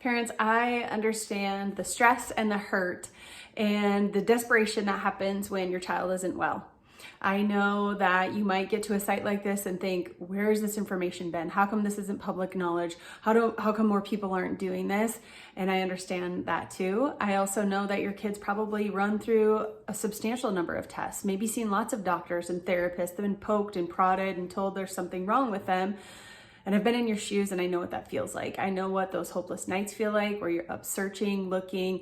Parents, I understand the stress and the hurt and the desperation that happens when your child isn't well. I know that you might get to a site like this and think, where's this information been? How come this isn't public knowledge? How come more people aren't doing this? And I understand that too. I also know that your kids probably run through a substantial number of tests, maybe seen lots of doctors and therapists, they've been poked and prodded and told there's something wrong with them. And I've been in your shoes and I know what that feels like. I know what those hopeless nights feel like, where you're up searching, looking,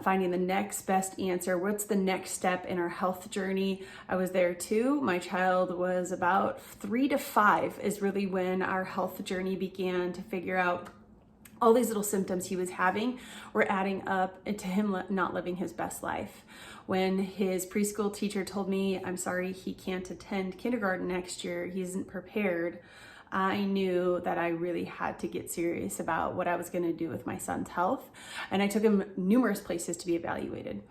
finding the next best answer. What's the next step in our health journey? I was there too. My child was about 3 to 5 is really when our health journey began to figure out all these little symptoms he was having were adding up to him not living his best life. When his preschool teacher told me, I'm sorry, he can't attend kindergarten next year, he isn't prepared, I knew that I really had to get serious about what I was going to do with my son's health. And I took him numerous places to be evaluated.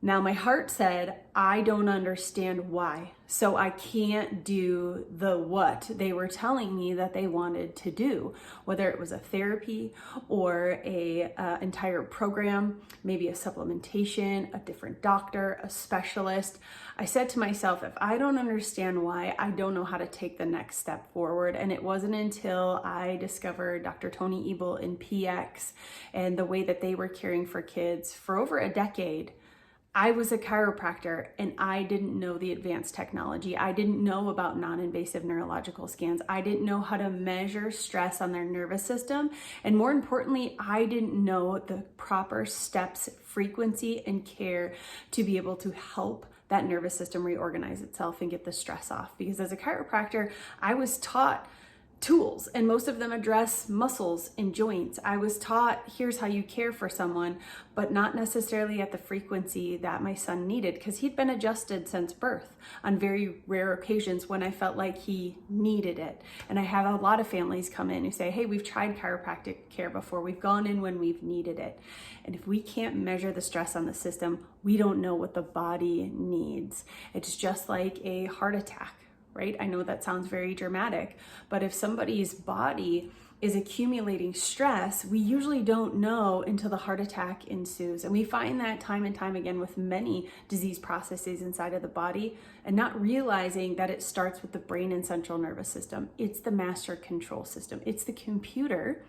Now, my heart said, I don't understand why. So I can't do the what they were telling me that they wanted to do, whether it was a therapy or a entire program, maybe a supplementation, a different doctor, a specialist. I said to myself, if I don't understand why, I don't know how to take the next step forward. And it wasn't until I discovered Dr. Tony Ebel in PX and the way that they were caring for kids for over a decade. I was a chiropractor and I didn't know the advanced technology. I didn't know about non-invasive neurological scans. I didn't know how to measure stress on their nervous system. And more importantly, I didn't know the proper steps, frequency, and care to be able to help that nervous system reorganize itself and get the stress off. Because as a chiropractor, I was taught tools, and most of them address muscles and joints. I was taught, here's how you care for someone, but not necessarily at the frequency that my son needed, because he'd been adjusted since birth on very rare occasions when I felt like he needed it. And I have a lot of families come in who say, hey, we've tried chiropractic care before. We've gone in when we've needed it. And if we can't measure the stress on the system, we don't know what the body needs. It's just like a heart attack. Right? I know that sounds very dramatic, but if somebody's body is accumulating stress, we usually don't know until the heart attack ensues. And we find that time and time again with many disease processes inside of the body, and not realizing that it starts with the brain and central nervous system. It's the master control system. It's the computer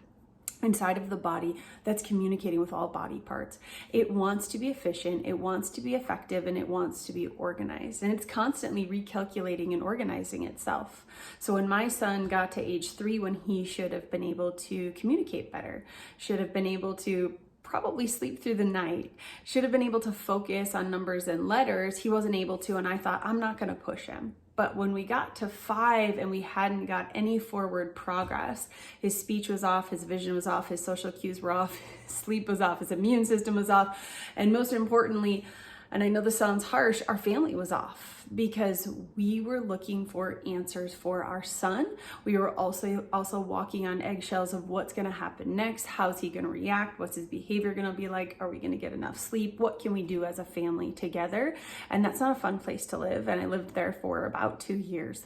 inside of the body that's communicating with all body parts. It wants to be efficient, it wants to be effective, and it wants to be organized. And it's constantly recalculating and organizing itself. So when my son got to age 3, when he should have been able to communicate better, should have been able to probably sleep through the night, should have been able to focus on numbers and letters, he wasn't able to, and I thought, I'm not going to push him. But when we got to 5 and we hadn't got any forward progress, his speech was off, his vision was off, his social cues were off, his sleep was off, his immune system was off, and most importantly, and I know this sounds harsh, our family was off, because we were looking for answers for our son. We were also walking on eggshells of what's going to happen next. How's he going to react? What's his behavior going to be like? Are we going to get enough sleep? What can we do as a family together? And that's not a fun place to live. And I lived there for about 2 years.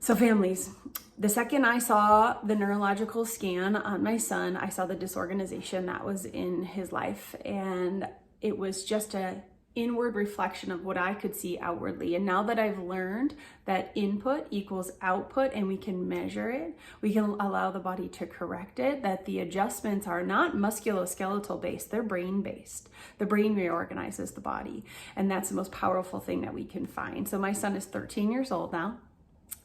So families, the second I saw the neurological scan on my son, I saw the disorganization that was in his life. And it was just a inward reflection of what I could see outwardly. And now that I've learned that input equals output and we can measure it, we can allow the body to correct it, that the adjustments are not musculoskeletal based, they're brain based. The brain reorganizes the body. And that's the most powerful thing that we can find. So my son is 13 years old now.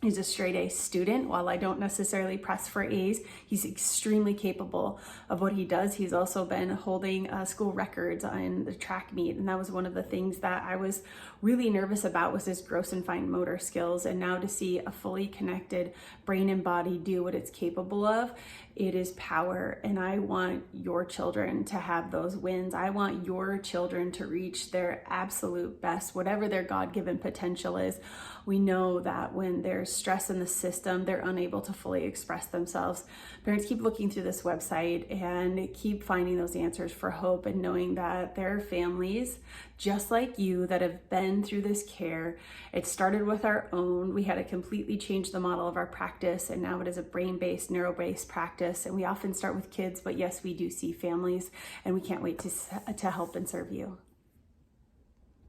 He's a straight A student. While I don't necessarily press for A's, he's extremely capable of what he does. He's also been holding school records on the track meet. And that was one of the things that I was really nervous about, was his gross and fine motor skills. And now to see a fully connected brain and body do what it's capable of, it is power. And I want your children to have those wins. I want your children to reach their absolute best, whatever their God-given potential is. We know that when they're there's stress in the system, they're unable to fully express themselves. Parents, keep looking through this website and keep finding those answers for hope, and knowing that there are families just like you that have been through this care. It started with our own. We had to completely change the model of our practice, and now it is a brain-based, neuro-based practice. And we often start with kids, but yes, we do see families, and we can't wait to help and serve you.